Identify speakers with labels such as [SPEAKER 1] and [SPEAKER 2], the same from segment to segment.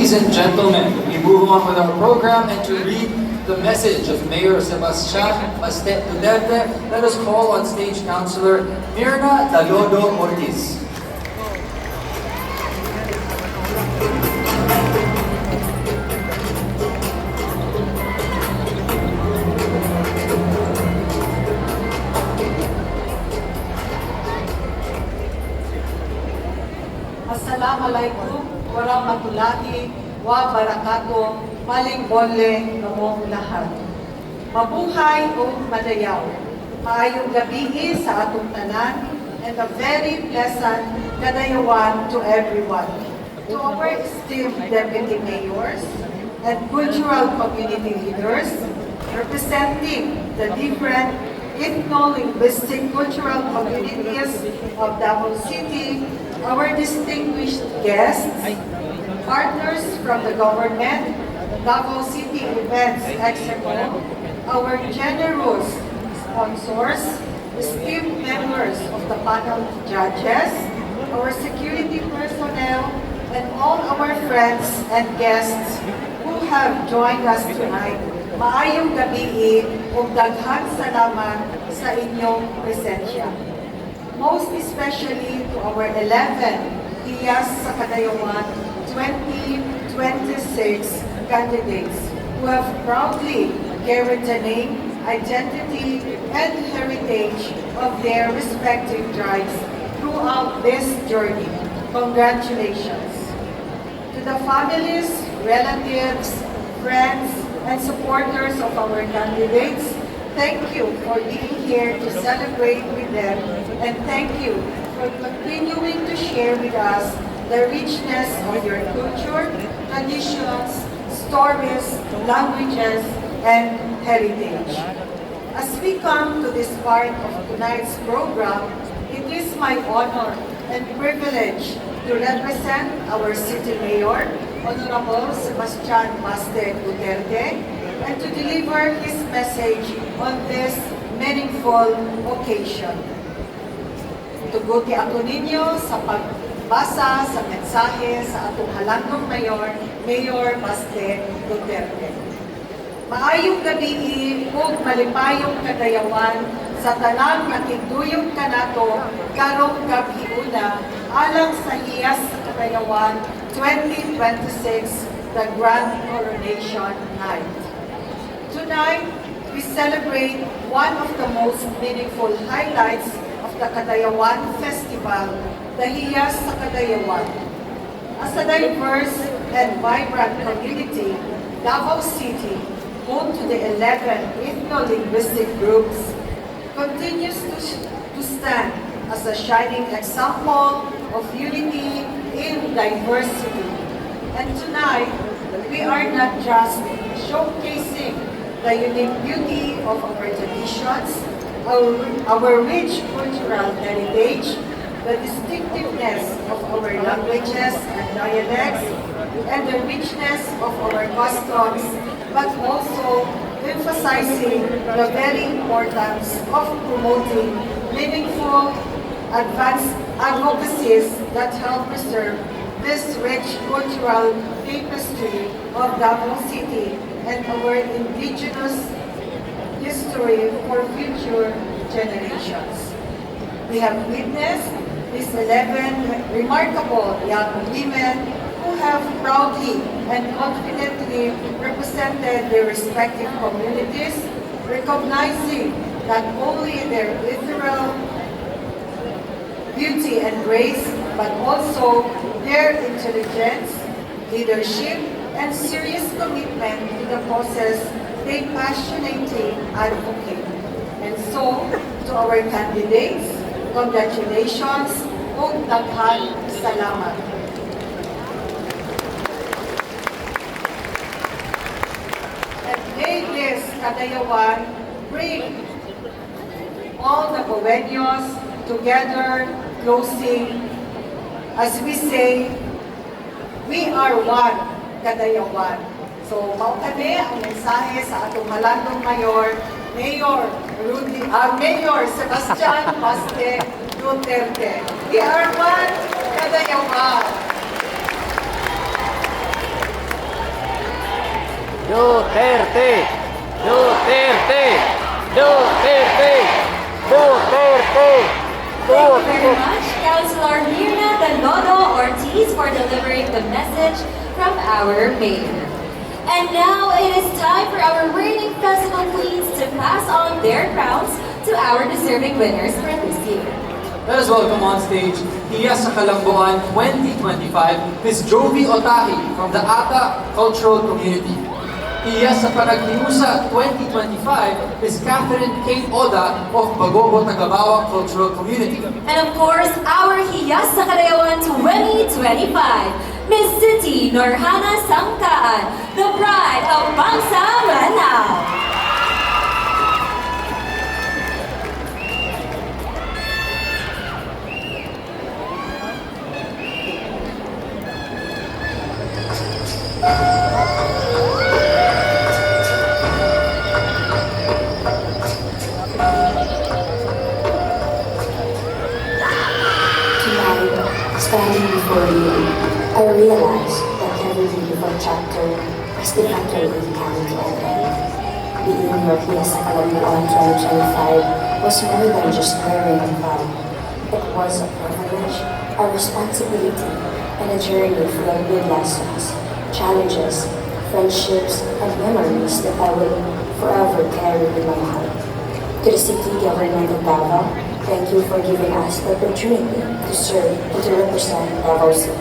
[SPEAKER 1] Ladies and gentlemen, we move on with our program and to read the message of Mayor Sebastian Baste Duterte, let us call on stage Councilor Mirna Dalodo Ortiz.
[SPEAKER 2] Assalamualaikum warahmatullahi wabarakatuh. Maling bonle kamong lahat. Mabuhay o madayaw. Maayong gabi sa atong tanan and a very pleasant kadayawan to everyone. To our esteemed deputy mayors and cultural community leaders representing the different ethno-linguistic cultural communities of Davao City, our distinguished guests, partners from the government, Davao City Events Expo, our generous sponsors, esteemed members of the panel of judges, our security personnel, and all our friends and guests who have joined us tonight. Maayong gabi ug daghang salamat sa inyong presensya. Most especially to our 11 Hiyas sa Kadayawan 2026 candidates who have proudly carried the name, identity, and heritage of their respective tribes throughout this journey. Congratulations. To the families, relatives, friends, and supporters of our candidates, thank you for being here to celebrate with them, and thank you for continuing to share with us the richness of your culture, traditions, stories, languages, and heritage. As we come to this part of tonight's program, it is my honor and privilege to represent our City Mayor, Honorable Sebastian Baste Duterte, and to deliver his message on this meaningful occasion. Tuguti ako ninyo sa pagbasa sa mensahe sa atong halangdong mayor, Mayor Baste Duterte. Maayong gabi ug malipayong kadayawan sa tanang nakigduyong kanato karong gabi-una alang sa Hiyas sa Kadayawan 2026, the Grand Coronation Night. Tonight, we celebrate one of the most meaningful highlights of the Kadayawan Festival, the Hiyas sa Kadayawan. As a diverse and vibrant community, Davao City, home to the 11 ethno-linguistic groups, continues to stand as a shining example of unity in diversity. And tonight, we are not just showcasing the unique beauty of our traditions, our rich cultural heritage, the distinctiveness of our languages and dialects, and the richness of our customs, but also emphasizing the very importance of promoting meaningful advanced advocacies that help preserve this rich cultural tapestry of Davao City and our indigenous history for future generations. We have witnessed these 11 remarkable young women who have proudly and confidently represented their respective communities, recognizing not only their ethereal beauty and grace, but also their intelligence, leadership, and serious commitment to the causes they passionately advocate. And so, to our candidates, congratulations ug daghang salamat. And may this Kadayawan bring all the Bohemians together, closing, as we say, we are one Kadayawan. So, mao kami ang mensahe sa atong halandong mayor, Mayor Sebastian Baste Duterte. We are one Kadayawan.
[SPEAKER 3] Duterte! Duterte! Duterte! Duterte!
[SPEAKER 4] Thank you very much, Councilor Mirna Danono Ortiz, for delivering the message from our mayor. And now it is time for our reigning festival queens to pass on their crowns to our deserving winners for this year.
[SPEAKER 1] Let us welcome on stage Hiya sa Kalamboan 2025, Ms. Jovi Otahi from the Ata Cultural Community. Hiya sa Panaghiusa 2025, Ms. Catherine Kate Oda of Bagobo Tagabawang Cultural Community.
[SPEAKER 4] And of course, our Hiyas sa Kadayawan 2025, Miss Siti Norhana Sangkaan, the pride of Bangsa Manao.
[SPEAKER 5] Standing before you, I realize that every beautiful chapter has been utterly come to an end. Being your Hiya sa Kalamboan 2025 was more than just wearing a crown. It was a privilege, a responsibility, and a journey filled with lessons, challenges, friendships, and memories that I will forever carry in my heart. To the city government of Davao, thank you for giving us the opportunity to serve and to represent Davao City.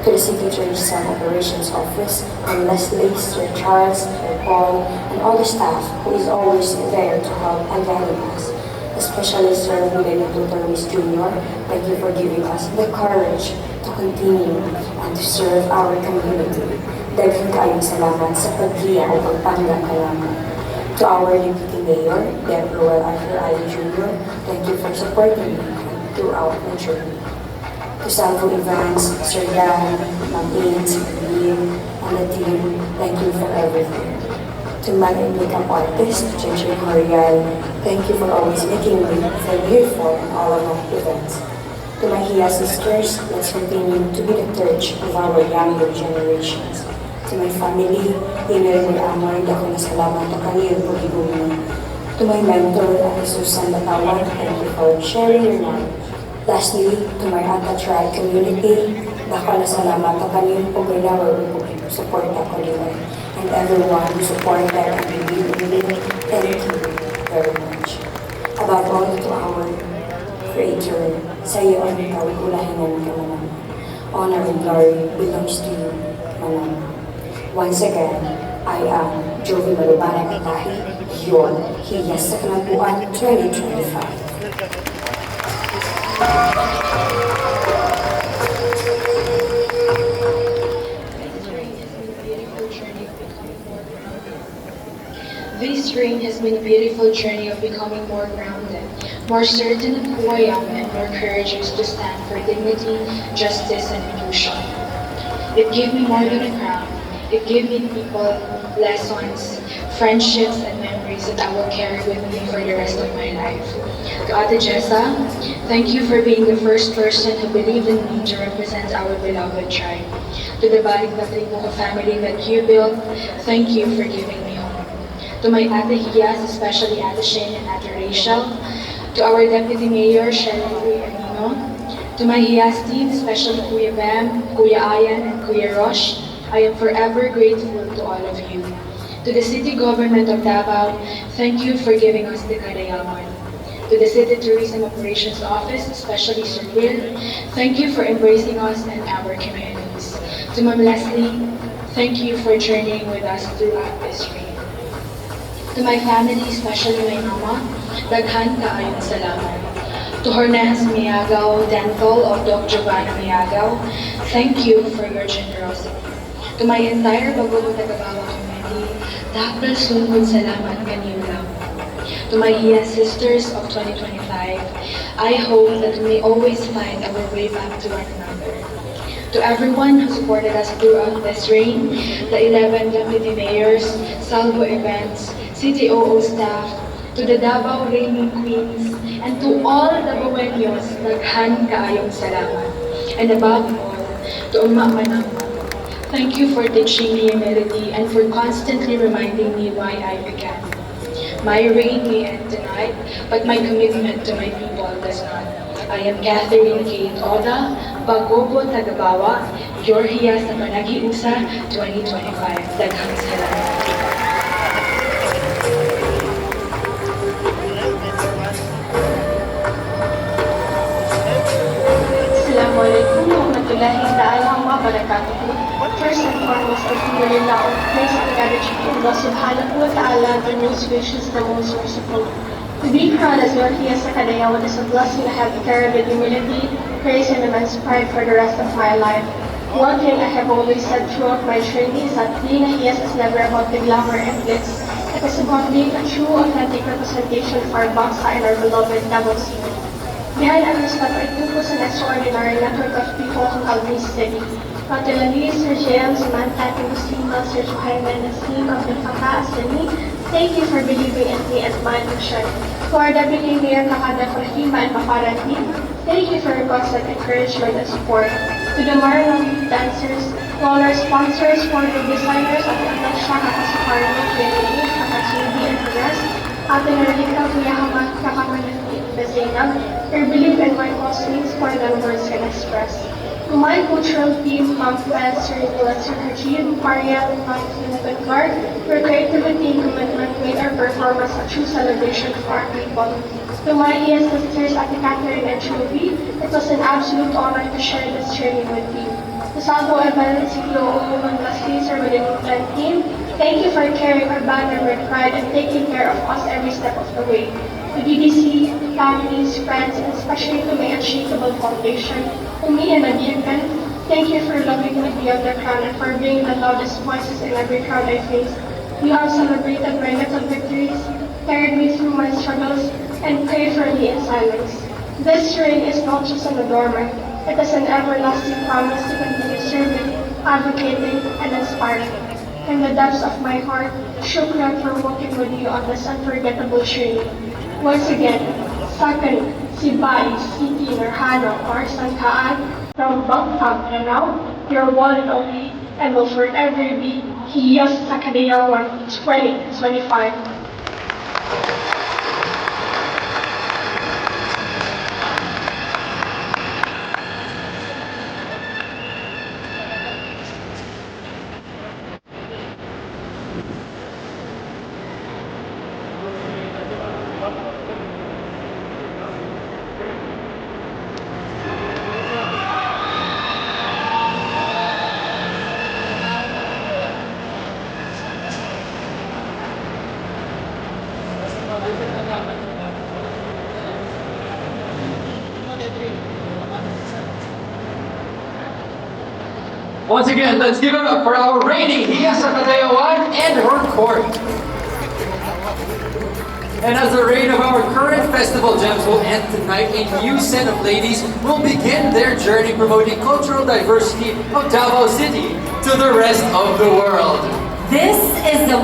[SPEAKER 5] To the City Tourism Operations Office, and Leslie, Sir Charles, Sir Paul, and all the staff who is always there to help and guide us. Especially Sir Benito Torres Jr., thank you for giving us the courage to continue and to serve our community. Daghang kaayong salamat sa paghiya o pagpangga kalaman. To our Deputy Mayor, Deb Roel Arthur Ayon Jr., thank you for supporting me throughout my journey. To Salvo Evans, Sir Dan, Ma'am Ains, Lee, and the team, thank you for everything. To my makeup artist, Ginger Corial, thank you for always making me feel beautiful in all of my events. To my Hiya sisters, let's continue to be the torch of our younger generations. To my family, Inay mo amor, dako na salamat na kaniyong pag-ibungan. To my mentor, Ate Susan Batawan, thank you for sharing your knowledge. Lastly, to my Ata Tribe community, dako na salamat na kaniyong pag-inawa o support ako nila. And everyone who supported and believed in me, thank you very much. Above all, to our Creator, sa iyo ang kawigulahinan ka naman. Honor and glory belongs to you, Manang. Once again, I am Jovi Malubana Katahi, your Hiya sa Kalamboan 2025.
[SPEAKER 6] This reign has been a beautiful journey of becoming more grounded, more certain of who I am, and more courageous to stand for dignity, justice, and inclusion. It gave me more than a crown. It gave me people, lessons, friendships, and memories that I will carry with me for the rest of my life. To Ate Jessa, thank you for being the first person who believed in me to represent our beloved tribe. To the Balik Batribuco family that you built, thank you for giving me home. To my Ate Hiyas, especially Ate Shane and Ate Rachel. To our Deputy Mayor, Shelly Anino. To my Hiyas team, especially Kuya Bam, Kuya Ayan, and Kuya Rosh, I am forever grateful to all of you. To the City Government of Davao, thank you for giving us the Kadayawan. To the City Tourism Operations Office, especially Sir Will, thank you for embracing us and our communities. To Ma'am Leslie, thank you for journeying with us throughout this reign. To my family, especially my mama, daghan kaayong salamat. To Hornes Miagaw Dental of Doc Giovanna Miagaw, thank you for your generosity. To my entire Bagobo Tagabawa community, dapal sungkod salamat kanyo lang. To my Hiya sisters of 2025, I hope that we may always find our way back to one another. To everyone who supported us throughout this reign, the 11 deputy mayors, Salvo events, CTOO staff, to the Davao reigning queens, and to all the Buenos, daghan kaayong salamat. And above all, to Uma Manama, Thank you for teaching me humility and for constantly reminding me why I began. My reign may end tonight, but my commitment to my people does not. I am Catherine Kate Oda, Bagobo Tagabawa, your hiya sa Panagiusa 2025. Daghang salamat.
[SPEAKER 7] Assalamualaikum warahmatullahi ta'ala wabarakatuh. First and foremost, Alhamdulillah, all praise and gratitude to Allah subhanahu wa ta'ala, the most gracious, the most merciful. To be proud as your here sa Kadayawan is a blessing I have carried with humility, praise, and immense pride for the rest of my life. One thing I have always said throughout my journey is that being a Hiyas is never about the glamour and glitz. It is about being a true, authentic representation of our Bangsa and our beloved Davao City. Behind every step, I focus on an extraordinary network of people who help me steady. Particularly Sir J.M. Samantha, Agustina, Sir Jaime, Nassim, Abdul Fatah, Asani, thank you for believing in me and my mission. To our Deputy Mayor Kakada Fahima and Maparan team, thank you for your constant encouragement and support. To the Marlon Youth Dancers, to all our sponsors, wardrobe designers, at Natasha, Kakasiparno, Jenny, Kakasubi, and the rest, Ate Narlika, Kuya Hamat, Kakamanati, Zainab, your belief in my cause means more than words can express. To my cultural team, Ma'am Fred, Sir Nicholas, Sir Hajin, Mariel, Ma'am and Guard, your creativity and commitment made our performance a true celebration of our people. To my ES sisters, Ate Catherine and Jovi, it was an absolute honor to share this journey with you. To Santo Evan, CPO, and lastly, Sir William team, thank you for carrying our banner with pride and taking care of us every step of the way. To DDC, families, friends, and especially to my unshakable foundation, Umi and Nadiakan, thank you for loving me beyond the crown and for being the loudest voices in every crowd I face. You have celebrated my little victories, carried me through my struggles, and prayed for me in silence. This reign is not just an adornment, it is an everlasting promise to continue serving, advocating, and inspiring. In the depths of my heart, shukran for walking with you on this unforgettable journey. Once again, Sakan, Sibay, Siti, Narhano, or Sangkaan, from Bangkok and now, your one and only, and will forever be Hiyas sa Kadayawan 2025.
[SPEAKER 1] Once again, let's give it up for our reigning Hiya sa Kadayawan and her court. And as the reign of our current festival gems will end tonight, a new set of ladies will begin their journey promoting cultural diversity of Davao City to the rest of the world.
[SPEAKER 4] This is the